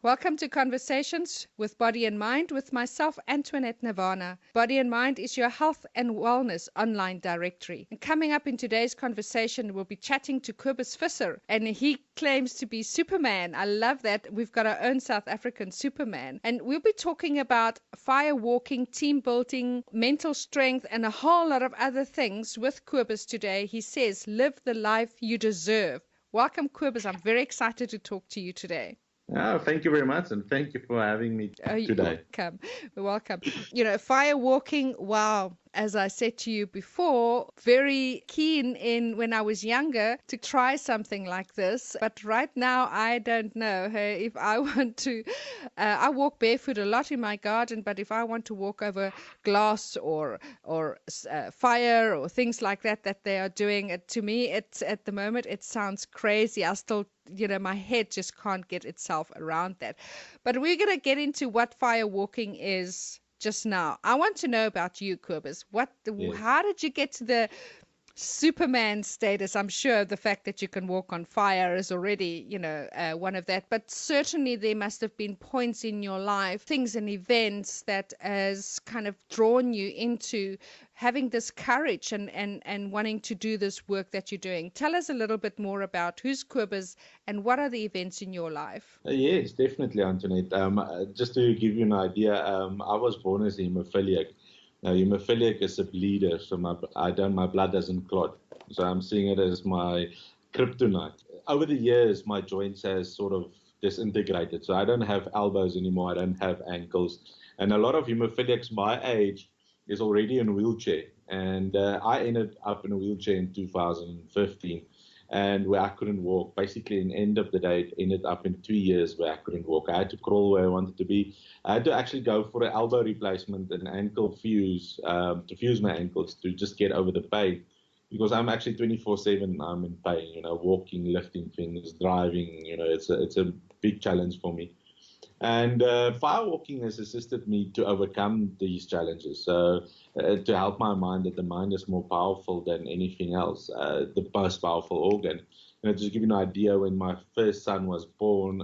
Welcome to Conversations with Body and Mind with myself, Antoinette Nirvana. Body and Mind is your health and wellness online directory. And coming up in today's conversation, we'll be chatting to Cobus Visser, and he claims to be Superman. I love that. We've got our own South African Superman. And we'll be talking about fire walking, team building, mental strength, and a whole lot of other things with Cobus today. He says, live the life you deserve. Welcome, Cobus. I'm very excited to talk to you today. Oh, thank you very much, and thank you for having me today. Welcome. Welcome. Fire walking, wow. As I said to you before, very keen in when I was younger to try something like this. But right now, I don't know if I want to. I walk barefoot a lot in my garden, but if I want to walk over glass or fire or things like that they are doing, to me, it's at the moment, it sounds crazy. I still, my head just can't get itself around that. But we're going to get into what fire walking is just now. I want to know about you, Cobus. Yes. How did you get to the Superman status? I'm sure the fact that you can walk on fire is already, one of that. But certainly there must have been points in your life, things and events that has kind of drawn you into having this courage and wanting to do this work that you're doing. Tell us a little bit more about who's Cobus and what are the events in your life? Yes, definitely, Antoinette. Just to give you an idea, I was born as a hemophiliac. Now, hemophiliac is a bleeder, so my blood doesn't clot. So I'm seeing it as my kryptonite. Over the years, my joints has sort of disintegrated. So I don't have elbows anymore. I don't have ankles. And a lot of hemophiliacs my age is already in a wheelchair. And I ended up in a wheelchair in 2015. And where I couldn't walk. Basically, in the end of the day, it ended up in 2 years where I couldn't walk. I had to crawl where I wanted to be. I had to actually go for an elbow replacement and ankle fuse to fuse my ankles to just get over the pain. Because I'm actually 24/7. I'm in pain. Walking, lifting things, driving. It's a big challenge for me. And firewalking has assisted me to overcome these challenges. So to help my mind, that the mind is more powerful than anything else, the most powerful organ. Just to give you an idea, when my first son was born,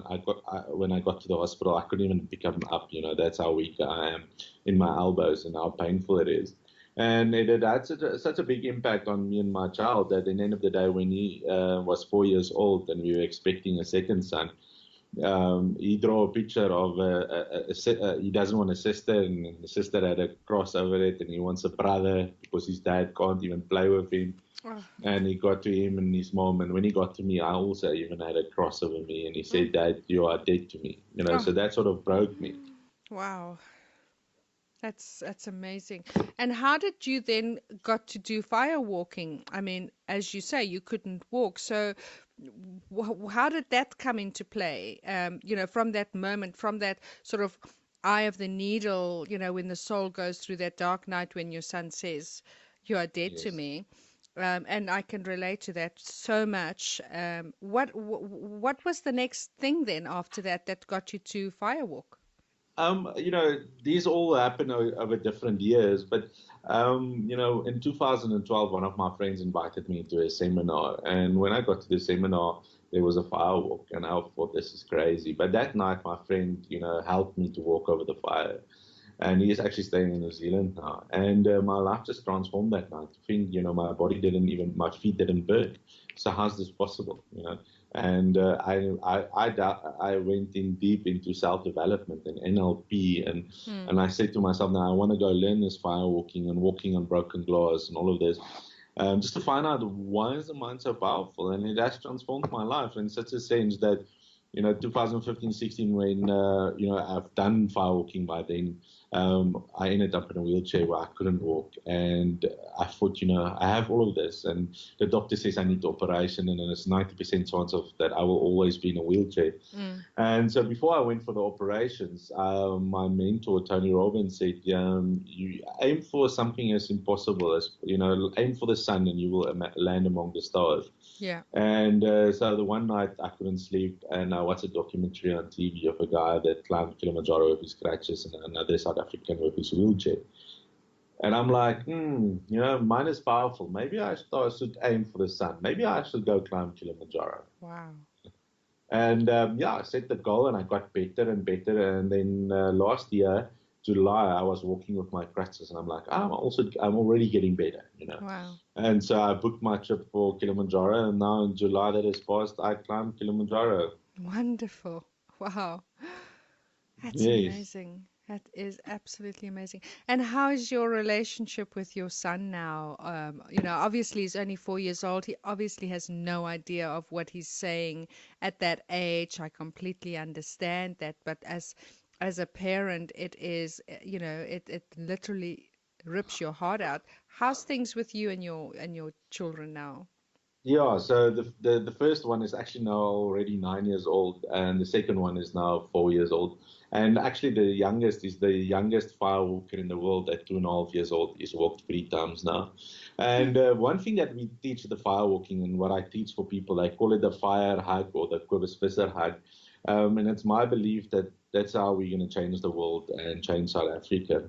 when I got to the hospital, I couldn't even pick him up. That's how weak I am in my elbows and how painful it is. And it had such a big impact on me and my child that at the end of the day, when he was 4 years old and we were expecting a second son, he drew a picture of he doesn't want a sister, and the sister had a cross over it, and he wants a brother because his dad can't even play with him. Oh. And he got to him and his mom, and when he got to me, I also even had a cross over me, and he said, "Dad, you are dead to me." So that sort of broke me. Wow. That's amazing. And how did you then got to do fire walking? I mean, as you say, you couldn't walk. So how did that come into play? From that moment, from that sort of eye of the needle, when the soul goes through that dark night when your son says, "You are dead to me." And I can relate to that so much. What was the next thing then after that got you to fire walk? These all happen over different years, but in 2012, one of my friends invited me to a seminar, and when I got to the seminar, there was a fire walk, and I thought, this is crazy. But that night, my friend, helped me to walk over the fire, and he is actually staying in New Zealand now, and my life just transformed that night. I think, my feet didn't burn. So how's this possible, And I went in deep into self-development and NLP, and I said to myself, now I want to go learn this fire walking and walking on broken glass and all of this, just to find out why is the mind so powerful. And it has transformed my life in such a sense that, 2015, 16, when, I've done fire walking by then, I ended up in a wheelchair where I couldn't walk. And I thought, I have all of this. And the doctor says I need the operation, and there's 90% chance of that I will always be in a wheelchair. And so before I went for the operations, my mentor, Tony Robbins, said, you aim for something as impossible as, aim for the sun and you will land among the stars. Yeah. And so the one night I couldn't sleep, and I watched a documentary on TV of a guy that climbed Kilimanjaro with his crutches and another South African with his wheelchair. And I'm like, mine is powerful. Maybe I should aim for the sun. Maybe I should go climb Kilimanjaro. Wow. And yeah, I set the goal and I got better and better. And then last year, July, I was walking with my crutches and I'm like, I'm already getting better, you know. Wow. And so I booked my trip for Kilimanjaro. And now in July that has passed, I climbed Kilimanjaro. Wonderful. Wow. That's Yes. amazing. That is absolutely amazing. And how is your relationship with your son now? Obviously he's only 4 years old. He obviously has no idea of what he's saying at that age. I completely understand that. But as a parent, it is, it literally rips your heart out. How's things with you and your children now? Yeah, so the first one is actually now already 9 years old, and the second one is now 4 years old. And actually, the youngest is the youngest fire walker in the world at 2.5 years old. He's walked 3 times now. And one thing that we teach the fire walking, and what I teach for people, I call it the fire hug or the Cobus Visser hug. And it's my belief that that's how we're going to change the world and change South Africa.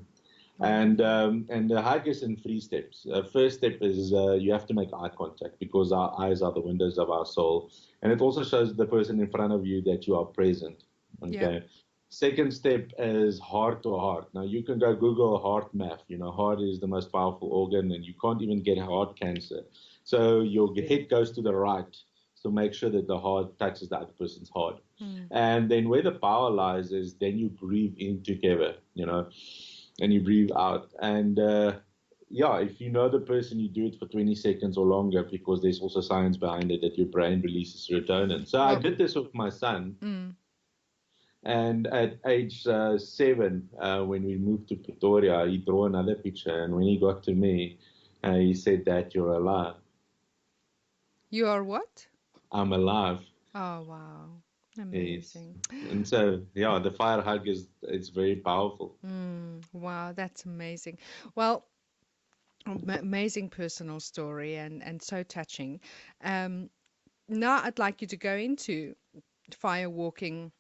Wonderful. And the hike is in 3 steps. First step is you have to make eye contact because our eyes are the windows of our soul, and it also shows the person in front of you that you are present. Yeah. Okay. Second step is heart to heart. Now you can go Google heart math. You know, heart is the most powerful organ, and you can't even get heart cancer. So your head goes to the right. So make sure that the heart touches the other person's heart. Mm. And then where the power lies is then you breathe in together. You know, and you breathe out. And yeah, if you know the person, you do it for 20 seconds or longer because there's also science behind it that your brain releases serotonin. So I Well, did this with my son. mm. And at age 7, when we moved to Pretoria, he drew another picture. And when he got to me, he said, "Dad, you're alive." You are what? I'm alive. Oh, wow. Yes. Amazing. And so, yeah, the fire hug is it's very powerful. Wow, that's amazing. Well, amazing personal story and so touching. Um, Now I'd like you to go into fire walking,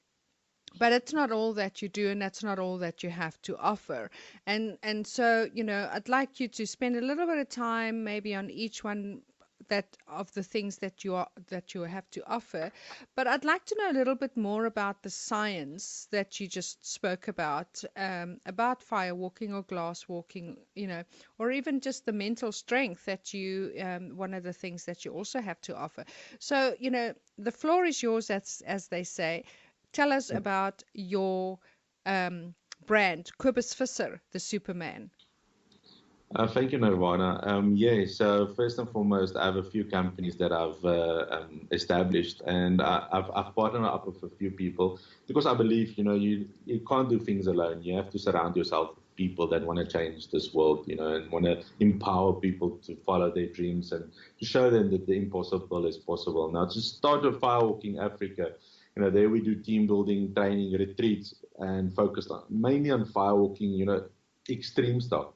but it's not all that you do, and that's not all that you have to offer. And so, I'd like you to spend a little bit of time maybe on each one that of the things that you have to offer. But I'd like to know a little bit more about the science that you just spoke about fire walking or glass walking, or even just the mental strength that one of the things that you also have to offer. So, the floor is yours, as they say. Tell us about your brand, Cobus Visser, the Superman. Thank you, Nirvana. Yeah, so first and foremost, I have a few companies that I've established, and I've partnered up with a few people because I believe, you can't do things alone. You have to surround yourself with people that want to change this world, and want to empower people to follow their dreams and to show them that the impossible is possible. Now, to start with Firewalking Africa, there we do team building, training, retreats, and focused mainly on firewalking, extreme stuff.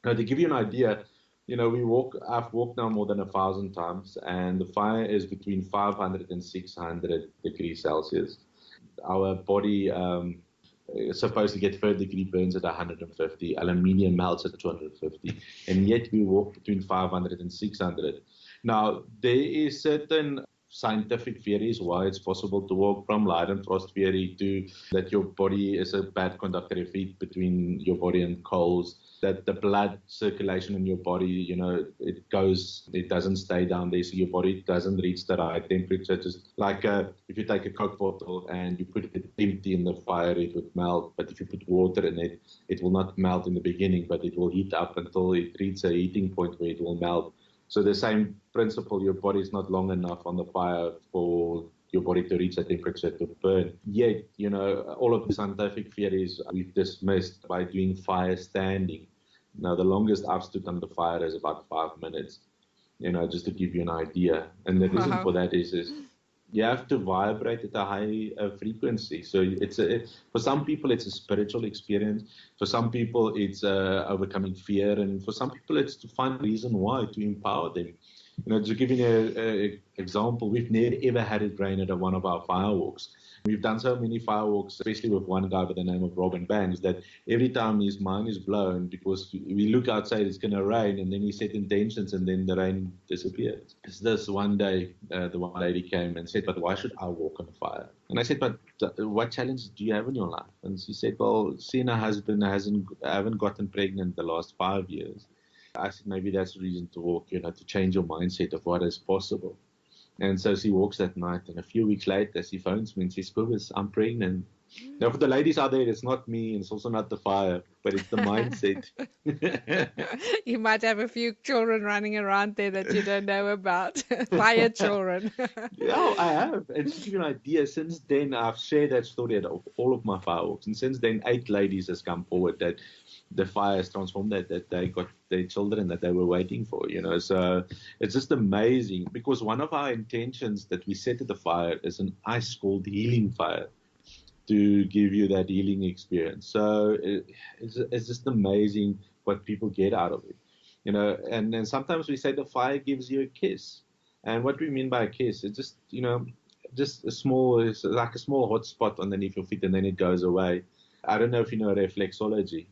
Now, to give you an idea, I've walked now more than 1,000 times, and the fire is between 500 and 600 degrees Celsius. Our body is supposed to get third-degree burns at 150, aluminium melts at 250, and yet we walk between 500 and 600. Now, there is certain scientific theories why it's possible to walk, from Leidenfrost theory to that your body is a bad conductor of heat between your body and coals, that the blood circulation in your body, it doesn't stay down there, so your body doesn't reach the right temperature. Just like if you take a Coke bottle and you put it empty in the fire, it would melt. But if you put water in it, it will not melt in the beginning, but it will heat up until it reaches a heating point where it will melt. So the same principle, your body is not long enough on the fire for your body to reach a temperature to burn. Yet, all of the scientific theories we've dismissed by doing fire standing. Now, the longest I've stood under fire is about 5 minutes, just to give you an idea. And the reason Wow. for that is you have to vibrate at a high frequency. So for some people, it's a spiritual experience. For some people, it's overcoming fear. And for some people, it's to find a reason why, to empower them. To give you an example, we've never ever had it rain at one of our firewalks. We've done so many firewalks, especially with one guy by the name of Robin Banks, that every time his mind is blown because we look outside, it's going to rain, and then he set intentions, and then the rain disappears. It's this one day, the one lady came and said, "But why should I walk on fire?" And I said, "But what challenges do you have in your life?" And she said, "Well, seeing a husband I haven't gotten pregnant the last 5 years." I said, "Maybe that's a reason to walk, to change your mindset of what is possible." And so she walks that night, and a few weeks later, she phones me and says, "Cobus, I'm pregnant." Now, for the ladies out there, it's not me, and it's also not the fire, but it's the mindset. You might have a few children running around there that you don't know about. Fire children. Yeah, I have. And to give you an idea, since then, I've shared that story at all of my firewalks. And since then, 8 ladies has come forward that the fire has transformed, that they got their children that they were waiting for, So it's just amazing, because one of our intentions that we set at the fire is an ice cold healing fire to give you that healing experience. So it's just amazing what people get out of it, and then sometimes we say the fire gives you a kiss. And what we mean by a kiss, it's just, just it's like a small hot spot underneath your feet, and then it goes away. I don't know if you know reflexology.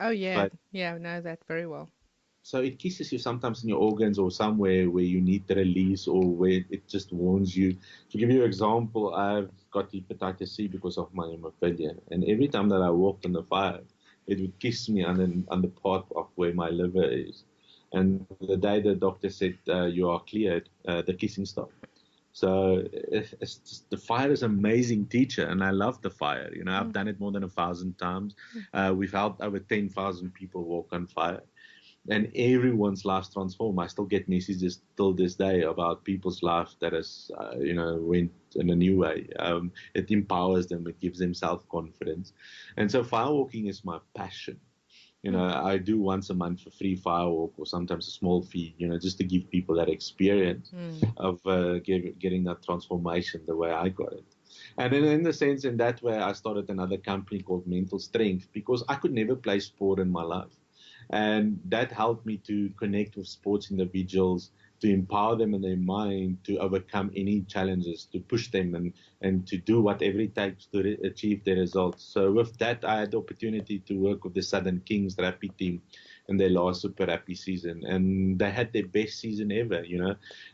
Oh, yeah. But Yeah, I know that very well. so it kisses you sometimes in your organs or somewhere where you need the release, or where it just warns you. To give you an example, I've got hepatitis C because of my hemophilia. And every time that I walked on the fire, it would kiss me on the part of where my liver is. And the day the doctor said, "You are cleared," the kissing stopped. So it's just, the fire is an amazing teacher, and I love the fire. I've done it more than 1,000 times. We've helped over 10,000 people walk on fire, and everyone's lives transformed. I still get messages till this day about people's life that has, went in a new way. It empowers them. It gives them self-confidence. And so firewalking is my passion. I do once a month a free firewalk, or sometimes a small fee, just to give people that experience of getting that transformation the way I got it. And then in the sense, in that way, I started another company called Mental Strength, because I could never play sport in my life. And that helped me to connect with sports individuals, to empower them in their mind, to overcome any challenges, to push them and to do whatever it takes to achieve their results. So with that, I had the opportunity to work with the Southern Kings rugby team in their last Super Rugby season. And they had their best season ever,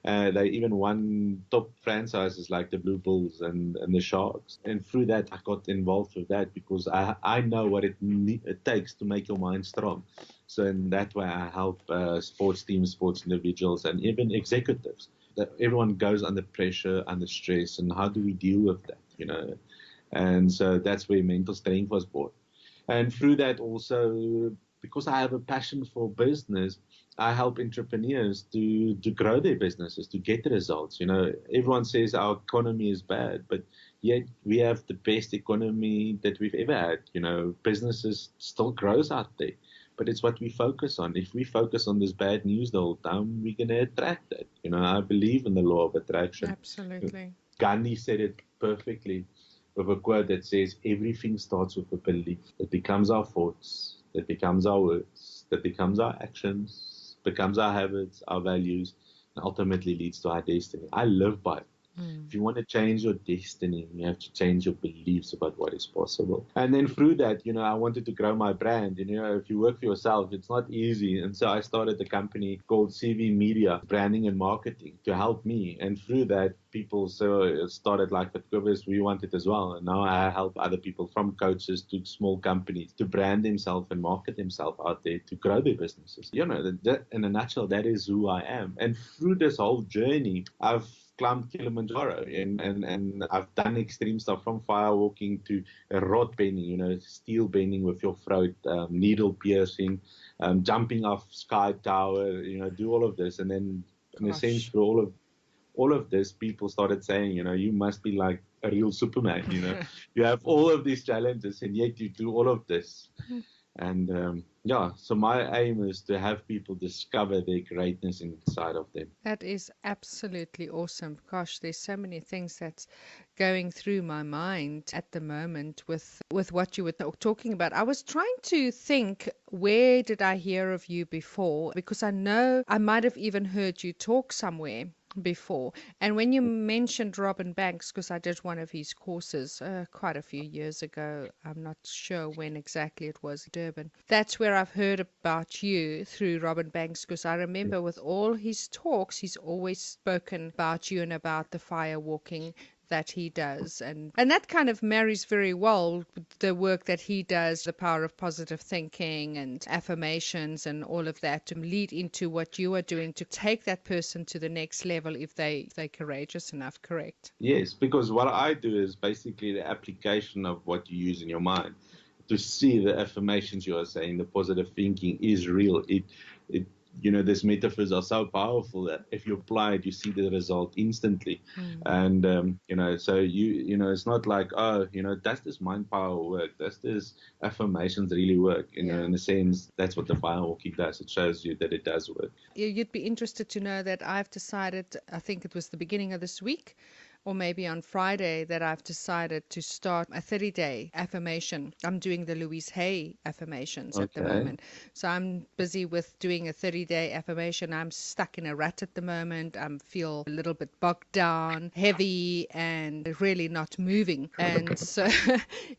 They even won top franchises like the Blue Bulls and the Sharks. And through that, I got involved with that because I know what it takes to make your mind strong. So in that way, I help sports teams, sports individuals, and even executives. That everyone goes under pressure, under stress, and how do we deal with that, And so that's where Mental Strength was born. And through that also, because I have a passion for business, I help entrepreneurs to grow their businesses, to get the results. Everyone says our economy is bad, but yet we have the best economy that we've ever had. Businesses still grows out there. But it's what we focus on. If we focus on this bad news the whole time, we're going to attract it. I believe in the law of attraction. Absolutely. Gandhi said it perfectly with a quote that says, "Everything starts with a belief. It becomes our thoughts. It becomes our words. That becomes our actions. Becomes our habits, our values, and ultimately leads to our destiny." I live by it. If you want to change your destiny, you have to change your beliefs about what is possible. And then through that, I wanted to grow my brand. If you work for yourself, it's not easy. And so I started a company called CV Media, branding and marketing, to help me. And through that, people started like with Cobus, we want it as well. And now I help other people, from coaches to small companies, to brand themselves and market themselves out there to grow their businesses. In a nutshell, that is who I am. And through this whole journey, I've climbed Kilimanjaro, and I've done extreme stuff, from firewalking to rod bending, steel bending with your throat, needle piercing, jumping off sky tower, do all of this. And then in a sense, through all of this, people started saying, you must be like a real Superman, you have all of these challenges and yet you do all of this. And so my aim is to have people discover their greatness inside of them. That is absolutely awesome. Gosh, there's so many things that's going through my mind at the moment with what you were talking about. I was trying to think, where did I hear of you before? Because I know I might have even heard you talk somewhere. before. And when you mentioned Robin Banks, because I did one of his courses quite a few years ago, I'm not sure when exactly it was, Durban. That's where I've heard about you through Robin Banks, because I remember with all his talks, he's always spoken about you and about the fire walking that he does, and that kind of marries very well with the work that he does, the power of positive thinking and affirmations and all of that, to lead into what you are doing to take that person to the next level if they're courageous enough. Correct? Yes, because what I do is basically the application of what you use in your mind to see the affirmations you are saying, the positive thinking is real. It these metaphors are so powerful that if you apply it, you see the result instantly. And so it's not like, oh, does this mind power work? Does this affirmations really work? In a sense, that's what the firewalking does. It shows you that it does work. You'd be interested to know that I've decided, I think it was the beginning of this week, or maybe on Friday, that I've decided to start a 30-day affirmation. I'm doing the Louise Hay affirmations at the Okay. moment. So I'm busy with doing a 30-day affirmation. I'm stuck in a rut at the moment. I feel a little bit bogged down, heavy, and really not moving. And so,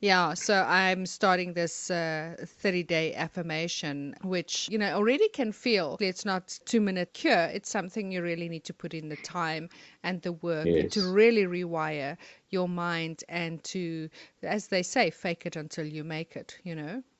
yeah, so I'm starting this 30-day affirmation, which, already can feel it's not 2-minute cure. It's something you really need to put in the time and the work to Yes. really rewire your mind and to, as they say, fake it until you make it.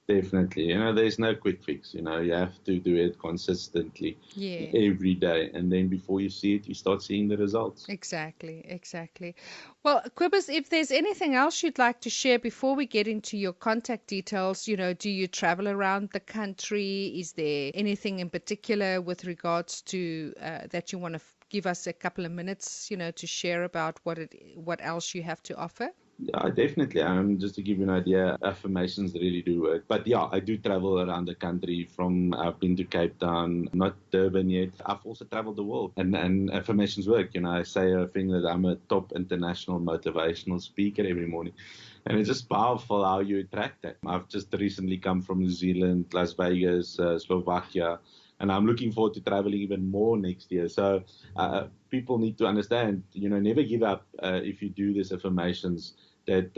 Definitely. There's no quick fix. You have to do it consistently Yeah. every day. And then before you see it, you start seeing the results. Exactly, exactly. Well, Cobus, if there's anything else you'd like to share before we get into your contact details, do you travel around the country? Is there anything in particular with regards to that you want to give us a couple of minutes, to share about what else you have to offer? Yeah, definitely. Just to give you an idea, affirmations really do work. But yeah, I do travel around the country. I've been to Cape Town, not Durban yet. I've also traveled the world, and affirmations work. I say a thing that I'm a top international motivational speaker every morning. And it's just powerful how you attract that. I've just recently come from New Zealand, Las Vegas, Slovakia, and I'm looking forward to traveling even more next year. So people need to understand, never give up if you do these affirmations, that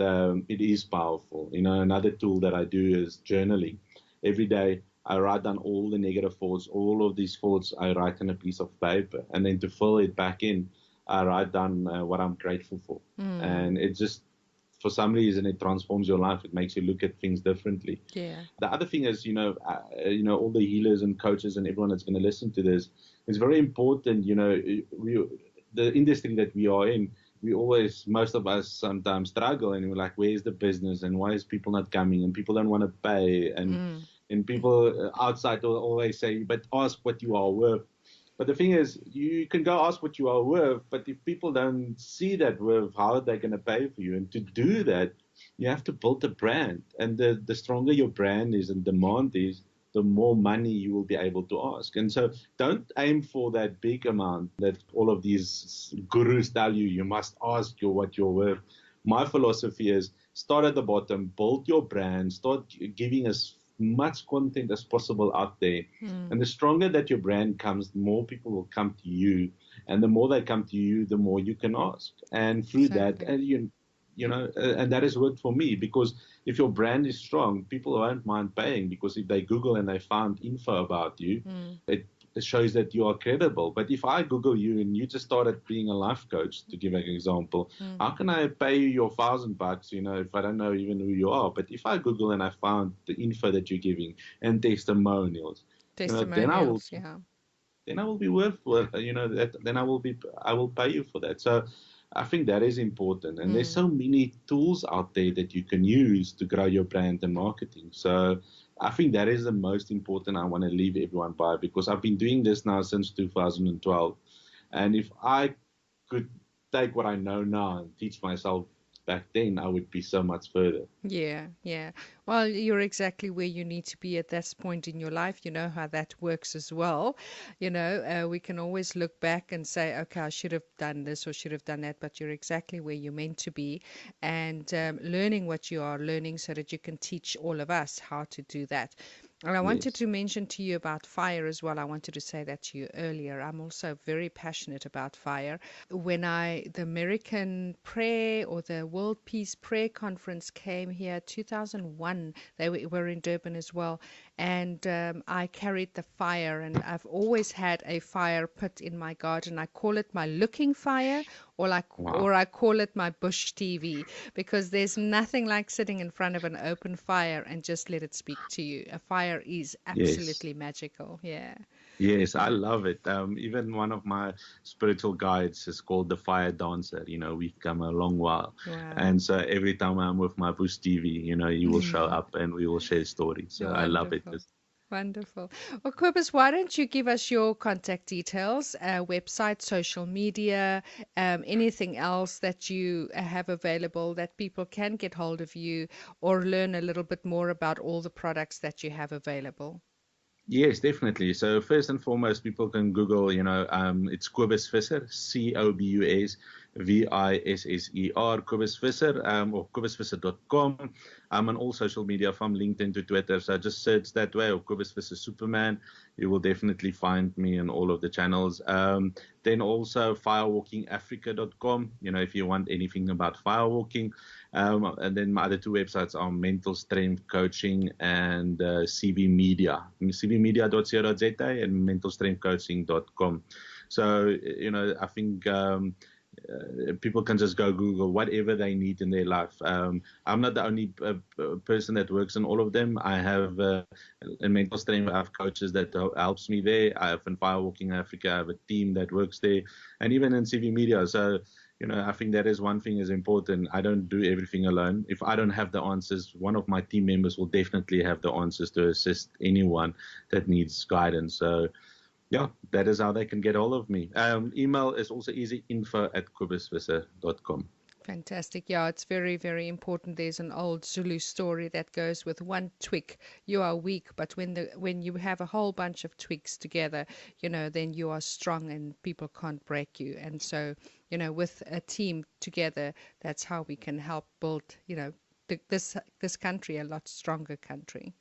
it is powerful. Another tool that I do is journaling. Every day I write down all the negative thoughts, all of these thoughts I write on a piece of paper, and then to fill it back in, I write down what I'm grateful for. And it just, for some reason, it transforms your life. It makes you look at things differently. Yeah. The other thing is, all the healers and coaches and everyone that's going to listen to this, it's very important. The industry that we are in, most of us sometimes struggle, and we're like, where's the business, and why is people not coming, and people don't want to pay, and people outside will always say, but ask what you are worth. But the thing is, you can go ask what you are worth, but if people don't see that worth, how are they going to pay for you? And to do that, you have to build a brand. And the stronger your brand is and demand is, the more money you will be able to ask. And so don't aim for that big amount that all of these gurus tell you, you must ask what you're worth. My philosophy is start at the bottom, build your brand, start giving as much content as possible out there. And the stronger that your brand comes, the more people will come to you. And the more they come to you, the more you can ask. And through that, and and that has worked for me, because if your brand is strong, people won't mind paying, because if they Google and they found info about you, it shows that you are credible. But if I Google you and you just started being a life coach, to give an example, how can I pay you your $1,000, if I don't know even who you are? But if I Google and I found the info that you're giving and testimonials, then I will, Yeah. then I will be then I will pay you for that. So I think that is important. And there's so many tools out there that you can use to grow your brand and marketing. So I think that is the most important I want to leave everyone by, because I've been doing this now since 2012. And if I could take what I know now and teach myself back then, I would be so much further. Yeah, yeah. Well, you're exactly where you need to be at this point in your life. You know how that works as well. We can always look back and say, okay, I should have done this or should have done that, but you're exactly where you're meant to be, and learning what you are learning so that you can teach all of us how to do that. And I wanted Yes. to mention to you about fire as well. I wanted to say that to you earlier. I'm also very passionate about fire. When the American Prayer or the World Peace Prayer Conference came here, 2001, they were in Durban as well, and I carried the fire, and I've always had a fire pit in my garden. I call it my looking fire, Wow. or I call it my bush TV, because there's nothing like sitting in front of an open fire and just let it speak to you. A fire is Yes. absolutely magical. Yeah. Yes, I Yeah. love it. Even one of my spiritual guides is called the Fire Dancer. We've come a long while. Wow. And so every time I'm with my Bush TV, he will show up and we will share stories. So I love it. Wonderful. Wonderful. Well, Cobus, why don't you give us your contact details, website, social media, anything else that you have available that people can get hold of you or learn a little bit more about all the products that you have available? Yes, definitely. So first and foremost, people can Google, it's Cobus Visser, Cobus Visser, Cobus Visser, or cobusvisser.com. I'm on all social media from LinkedIn to Twitter. So just search that way, or Cobus Visser Superman. You will definitely find me on all of the channels. Then also firewalkingafrica.com, if you want anything about firewalking. And then my other two websites are Mental Strength Coaching and CV Media, cvmedia.co.za and mentalstrengthcoaching.com. So, I think people can just go Google whatever they need in their life. I'm not the only person that works in all of them. I have in Mental Strength, I have coaches that helps me there. I have in Firewalking Africa, I have a team that works there, and even in CV Media. So I think that is one thing is important. I don't do everything alone. If I don't have the answers, one of my team members will definitely have the answers to assist anyone that needs guidance. So, yeah, that is how they can get hold of me. Email is also easy, info@cobusvisser.com. Fantastic. Yeah, it's very, very important. There's an old Zulu story that goes with one twig, you are weak, but when you have a whole bunch of twigs together, then you are strong and people can't break you. And so, with a team together, that's how we can help build, this country a lot stronger country.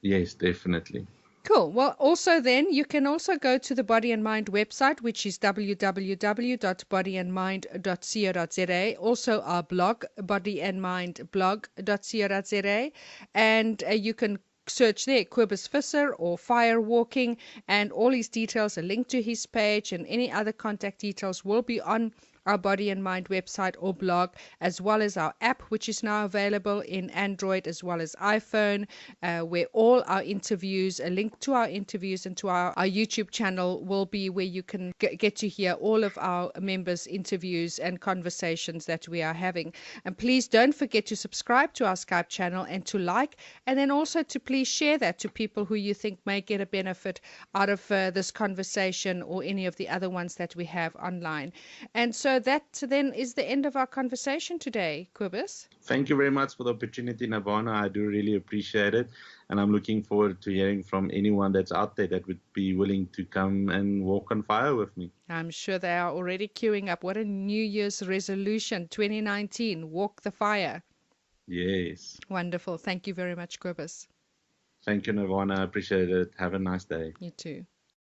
Yes, definitely. Cool. Well, also then you can also go to the Body and Mind website, which is www.bodyandmind.co.za. Also our blog, bodyandmindblog.co.za. And you can search there, Cobus Visser or Fire Walking, and all his details, a link to his page, and any other contact details will be on our Body and Mind website or blog, as well as our app, which is now available in Android as well as iPhone, where all our interviews, a link to our interviews and to our YouTube channel will be where you can get to hear all of our members' interviews and conversations that we are having. And please don't forget to subscribe to our Skype channel and to like, and then also to please share that to people who you think may get a benefit out of this conversation or any of the other ones that we have online. And so that then is the end of our conversation today, Cobus. Thank you very much for the opportunity, Navana. I do really appreciate it. And I'm looking forward to hearing from anyone that's out there that would be willing to come and walk on fire with me. I'm sure they are already queuing up. What a New Year's resolution 2019, walk the fire. Yes. Wonderful. Thank you very much, Cobus. Thank you, Navana. I appreciate it. Have a nice day. You too.